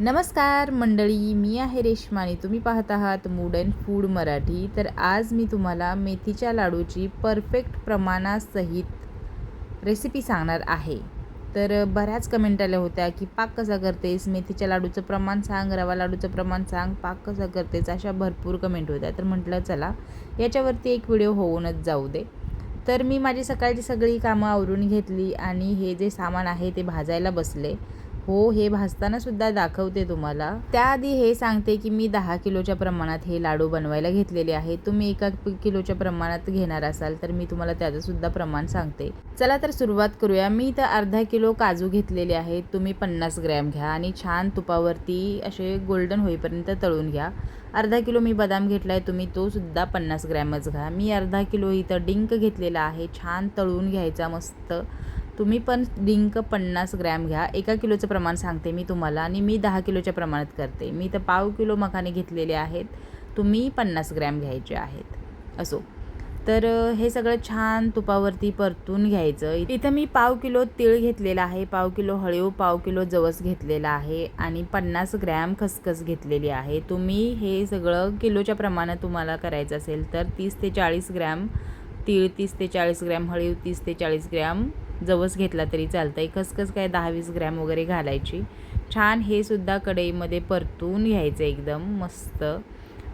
नमस्कार मंडळी, मी आहे रेश्मा आणि तुम्ही पाहत आहात मूड अँड फूड मराठी. तर आज मी तुम्हाला मेथीच्या लाडूची परफेक्ट प्रमाणासहित रेसिपी सांगणार आहे. तर बऱ्याच कमेंट आल्या होत्या की पाक कसा करतेस, मेथीच्या लाडूचं प्रमाण सांग, रवा लाडूचं प्रमाण सांग, पाक कसा करतेस, अशा भरपूर कमेंट होत्या. तर म्हटलं चला याच्यावरती एक व्हिडिओ होऊनच जाऊ दे. तर मी माझी सकाळची सगळी कामं आवरून घेतली आणि हे जे सामान आहे ते भाजायला बसले. हो, हे भाजतानासुद्धा दाखवते तुम्हाला. त्याआधी हे सांगते की मी 10 किलोच्या प्रमाणात हे लाडू बनवायला घेतलेले आहेत. तुम्ही 1 किलोच्या प्रमाणात घेणार असाल तर मी तुम्हाला त्याचंसुद्धा प्रमाण सांगते. चला तर सुरुवात करूया. मी इथं अर्धा किलो काजू घेतलेले आहेत. तुम्ही 50 ग्रॅम घ्या आणि छान तुपावरती असे गोल्डन होईपर्यंत तळून घ्या. अर्धा किलो मी बदाम घेतला आहे, तुम्ही तोसुद्धा 50 ग्रॅमच घ्या. मी अर्धा किलो इथं डिंक घेतलेला आहे, छान तळून घ्यायचा मस्त. तुम्ही पण डिंक 50 ग्रॅम घ्या. 1 किलोचं प्रमाण सांगते मी तुम्हाला आणि मी 10 किलोच्या प्रमाणात करते. मी इथं पाव किलो मखाने घेतलेले आहेत, तुम्ही 50 ग्रॅम घ्यायचे आहेत. असो, तर हे सगळं छान तुपावरती परतून घ्यायचं. इथं मी पाव किलो तीळ घेतलेला आहे, पाव किलो हळीव, पाव किलो जवस घेतलेला आहे आणि 50 ग्रॅम खसखस घेतलेली आहे. तुम्ही हे सगळं किलोच्या प्रमाणात तुम्हाला करायचं असेल तर 30 ते 40 ग्रॅम तीळ, 30 ते 40 ग्रॅम हळीव, 30 ते 40 ग्रॅम जवस घेतला तरी चालतं आहे. खसखस काय 10-20 ग्रॅम वगैरे घालायची. छान हे सुद्धा कढईमध्ये परतून घ्यायचं एकदम मस्त.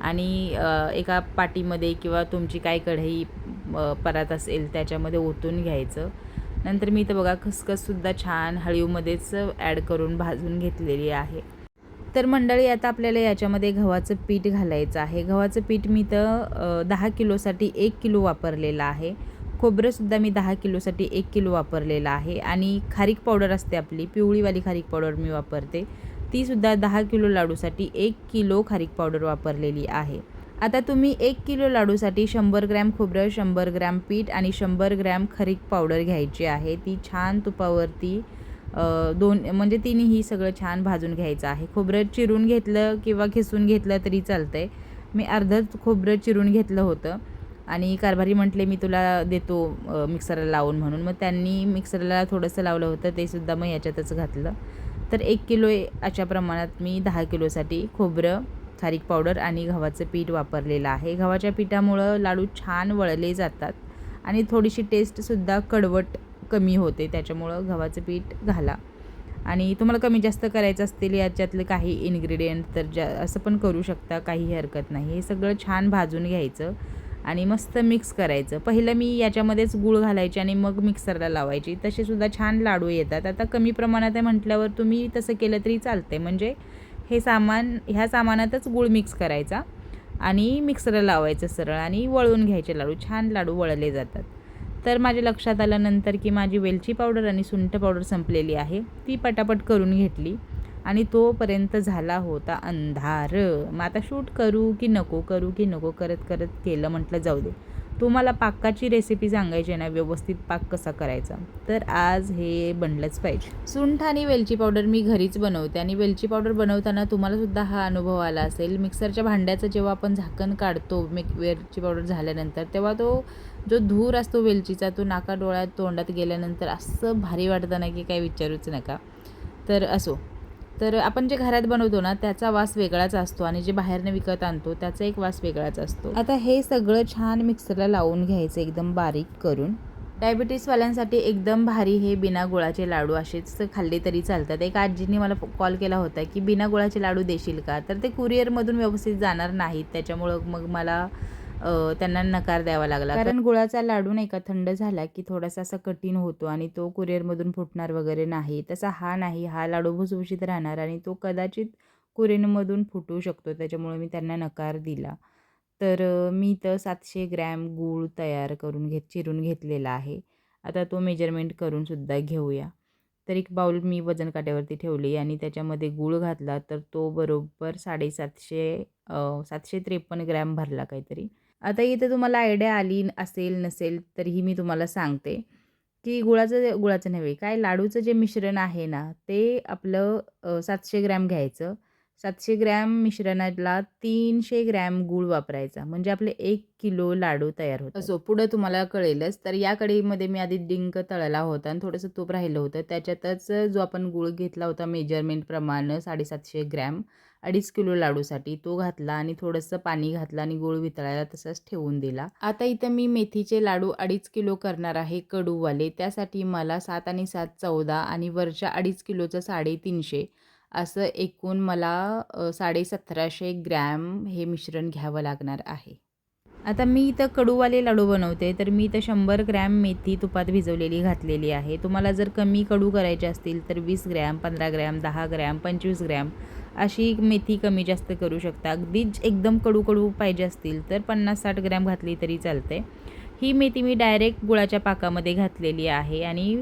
आणि एका पाटीमध्ये किंवा तुमची काय कढई परात असेल त्याच्यामध्ये ओतून घ्यायचं. नंतर मी इथं बघा खसखससुद्धा छान हळीवमध्येच ॲड करून भाजून घेतलेली आहे. तर मंडळी आता आपल्याला याच्यामध्ये गव्हाचं पीठ घालायचं आहे. गव्हाचं पीठ मी तर 10 किलोसाठी 1 किलो वापरलेलं आहे. खोबरंसुद्धा मी 10 किलोसाठी 1 किलो वापरलेलं आहे आणि खारीक पावडर असते आपली पिवळीवाली खारीक पावडर मी वापरते. तीसुद्धा 10 किलो लाडूसाठी 1 किलो खारीक पावडर वापरलेली आहे. आता तुम्ही 1 किलो लाडूसाठी 100 ग्रॅम खोबरं, 100 ग्रॅम पीठ आणि 100 ग्रॅम खारीक पावडर घ्यायची आहे. ती छान तुपावरती म्हणजे तिन्ही सगळं छान भाजून घ्यायचं आहे. खोबरं चिरून घेतलं किंवा खिसून घेतलं तरी चालतं आहे. मी अर्धच खोबरं चिरून घेतलं होतं आणि कारभारी म्हटले मी तुला देतो मिक्सरला लावून म्हणून. मग त्यांनी मिक्सरला थोडंसं लावलं होतं, ते सुद्धा मग याच्यातच घातलं. तर 1 किलो अशा प्रमाणात मी 10 किलोसाठी खोबरं, खारीक पावडर आणि गव्हाचं पीठ वापरलेलं आहे. गव्हाच्या पिठामुळं लाडू छान वळले जातात आणि थोडीशी टेस्टसुद्धा कडवट कमी होते, त्याच्यामुळं गव्हाचं पीठ घाला. आणि तुम्हाला कमी जास्त करायचं असतील याच्यातले काही इन्ग्रेडियंट तर असं पण करू शकता, काही हरकत नाही. हे सगळं छान भाजून घ्यायचं आणि मस्त मिक्स करायचं. पहिलं मी याच्यामध्येच गूळ घालायचे आणि मग मिक्सरला लावायची, तसेसुद्धा छान लाडू येतात. आता कमी प्रमाणात आहे म्हटल्यावर तुम्ही तसं केलं तरी चालते. म्हणजे ह्या सामानातच गूळ मिक्स करायचा आणि मिक्सरला लावायचं सरळ आणि वळून घ्यायचे लाडू. छान लाडू वळले जातात. तर माझ्या लक्षात आलं नंतर की माझी वेलची पावडर आणि सुंठ पावडर संपलेली आहे. ती पटापट करून घेतली आणि तोपर्यंत झाला होता अंधार. मग आता शूट करू की नको, करू की नको करत करत केलं. म्हटलं जाऊ दे, तुम्हाला पाकाची रेसिपी सांगायची आहे ना, व्यवस्थित पाक कसा करायचा, तर आज हे बनलंच पाहिजे. सुंठ आणि वेलची पावडर मी घरीच बनवते आणि वेलची पावडर बनवताना तुम्हालासुद्धा हा अनुभव आला असेल. मिक्सरच्या भांड्याचं जेव्हा आपण झाकण काढतो वेलची पावडर झाल्यानंतर, तेव्हा तो जो धूर असतो वेलचीचा तो नाकाडोळ्यात तोंडात गेल्यानंतर असं भारी वाटतं ना की काही विचारूच नका. तर असो, तर आपण जे घरात बनवतो ना त्याचा वास वेगळाच असतो आणि जे बाहेरनं विकत आणतो त्याचा एक वास वेगळाच असतो. आता हे सगळं छान मिक्सरला लावून घ्यायचं एकदम बारीक करून. डायबिटीसवाल्यांसाठी एकदम भारी हे बिना गुळाचे लाडू असेच खाल्ले तरी चालतात. एक आजींनी मला कॉल केला होता की बिना गुळाचे लाडू देशील का, तर ते कुरिअरमधून व्यवस्थित जाणार नाहीत, त्याच्यामुळं मग मला त्यांना नकार द्यावा लागला. कारण गुळाचा लाडू नाही का थंड झाला की थोडासा असा कठीण होतो आणि तो कुरिअरमधून फुटणार वगैरे नाही. तसा हा नाही, हा लाडू भुसभुशीत राहणार आणि तो कदाचित कुरिअरमधून फुटू शकतो, त्याच्यामुळे मी त्यांना नकार दिला. तर मी तर 700 ग्रॅम गूळ तयार करून चिरून घेतलेला आहे. आता तो मेजरमेंट करूनसुद्धा घेऊया. तर एक बाऊल मी वजन काट्यावरती ठेवली आणि त्याच्यामध्ये गूळ घातला तर तो बरोबर 750 753 ग्रॅम भरला काहीतरी. आता इथे तुम्हाला आयडिया आली असेल नसेल तरीही मी तुम्हाला सांगते की गुळाचं नव्हे काय लाडूचं जे मिश्रण आहे ना ते आपलं 700 ग्रॅम घ्यायचं. 700 ग्रॅम मिश्रणाला 300 ग्रॅम गूळ वापरायचा, म्हणजे आपले 1 किलो लाडू तयार होतात. असो, पुढं तुम्हाला कळेलच. तर या कढईमध्ये मी आधी डिंक तळला होता आणि थोडंसं तूप राहिलं होतं. त्याच्यातच जो आपण गूळ घेतला होता मेजरमेंटप्रमाणे 750 ग्रॅम 2.5 किलो लाडूसाठी तो घातला आणि थोडंसं पाणी घातलं आणि गूळ वितळायला तसंच ठेवून दिला. आता इथं मी मेथीचे लाडू 2.5 किलो करणार आहे कडूवाले. त्यासाठी मला 7 आणि 7 14 आणि वरच्या 2.5 किलोचं 350 असं एकूण मला 1750 ग्रॅम हे मिश्रण घ्यावं लागणार आहे. आता मी इथं कडूवाले लाडू बनवते, तर मी इथं 100 ग्रॅम मेथी तुपात भिजवलेली घातलेली आहे. तुम्हाला जर कमी कडू करायचे असतील तर 20 ग्रॅम, 15 ग्रॅम, 10 ग्रॅम, 25 ग्रॅम अशी मेथी कमी जास्त करू शकता. अगदीच एकदम कडू पाहिजे असतील तर 50-60 ग्रॅम घातली तरी चालते. ही मेथी मी डायरेक्ट गुळाच्या पाकामध्ये घातलेली आहे आणि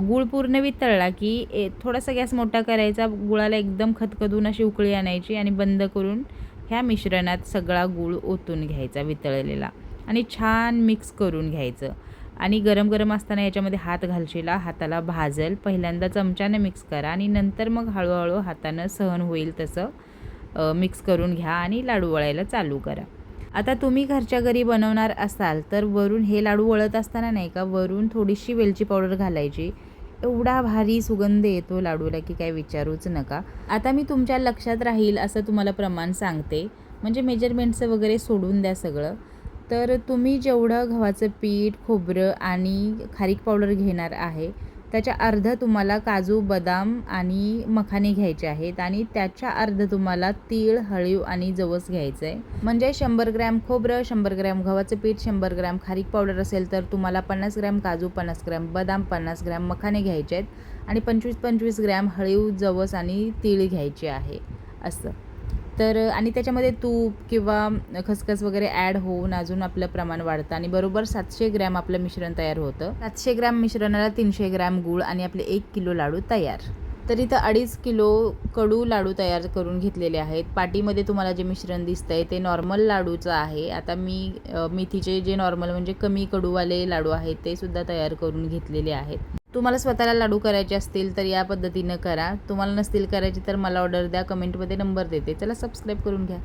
गूळ पूर्ण वितळला की थोडासा गॅस मोठा करायचा, गुळाला एकदम खदखदून अशी उकळी आणायची आणि बंद करून ह्या मिश्रणात सगळा गूळ ओतून घ्यायचा वितळलेला आणि छान मिक्स करून घ्यायचं. आणि गरम असताना याच्यामध्ये हात घालशीला, हाताला भाजल. पहिल्यांदा चमच्याने मिक्स करा आणि नंतर मग हळूहळू हातानं सहन होईल तसं मिक्स करून घ्या आणि लाडू वळायला चालू करा. आता तुम्ही घरच्या घरी बनवणार असाल तर वरून हे लाडू वळत असताना नाही का, वरून थोडीशी वेलची पावडर घालायची. एवढा भारी सुगंध येतो लाडूला की काय विचारूच नका. आता मी तुमच्या लक्षात राहील असं तुम्हाला प्रमाण सांगते, म्हणजे मेजरमेंटचं वगैरे सोडून द्या सगळं. तर तुम्ही जेवढं गव्हाचं पीठ, खोबरं आणि खारीक पावडर घेणार आहे त्याच्या अर्धं तुम्हाला काजू, बदाम आणि मखाने घ्यायचे आहेत आणि त्याच्या अर्धं तुम्हाला तीळ, हळीव आणि जवस घ्यायचं आहे. म्हणजे 100 ग्रॅम खोबरं, 100 ग्रॅम गव्हाचं पीठ, 100 ग्रॅम खारीक पावडर असेल तर तुम्हाला 50 ग्रॅम काजू, 50 ग्रॅम बदाम, 50 ग्रॅम मखाने घ्यायचे आहेत आणि 25-25 ग्रॅम हळीव, जवस आणि तीळ घ्यायचे आहे असं. तर आणि त्याच्यामध्ये तूप किंवा खसखस वगैरे ॲड होऊन अजून आपलं प्रमाण वाढतं आणि बरोबर 700 ग्रॅम आपलं मिश्रण तयार होतं. 700 ग्रॅम मिश्रणाला 300 ग्रॅम गूळ आणि आपले 1 किलो लाडू तयार. तर इथं 2.5 किलो कडू लाडू तयार करून घेतलेले आहेत. पाटीमध्ये तुम्हाला जे मिश्रण दिसतंय ते नॉर्मल लाडूचं आहे. आता मी मेथीचे जे नॉर्मल म्हणजे कमी कडूवाले लाडू आहेत ते सुद्धा तयार करून घेतलेले आहेत. तुम्हाला स्वतःला लाडू करायचे असतील तर या पद्धतीनं करा. तुम्हाला नसतील करायचे तर मला ऑर्डर द्या, कमेंटमध्ये नंबर देते. चला सबस्क्राईब करून घ्या.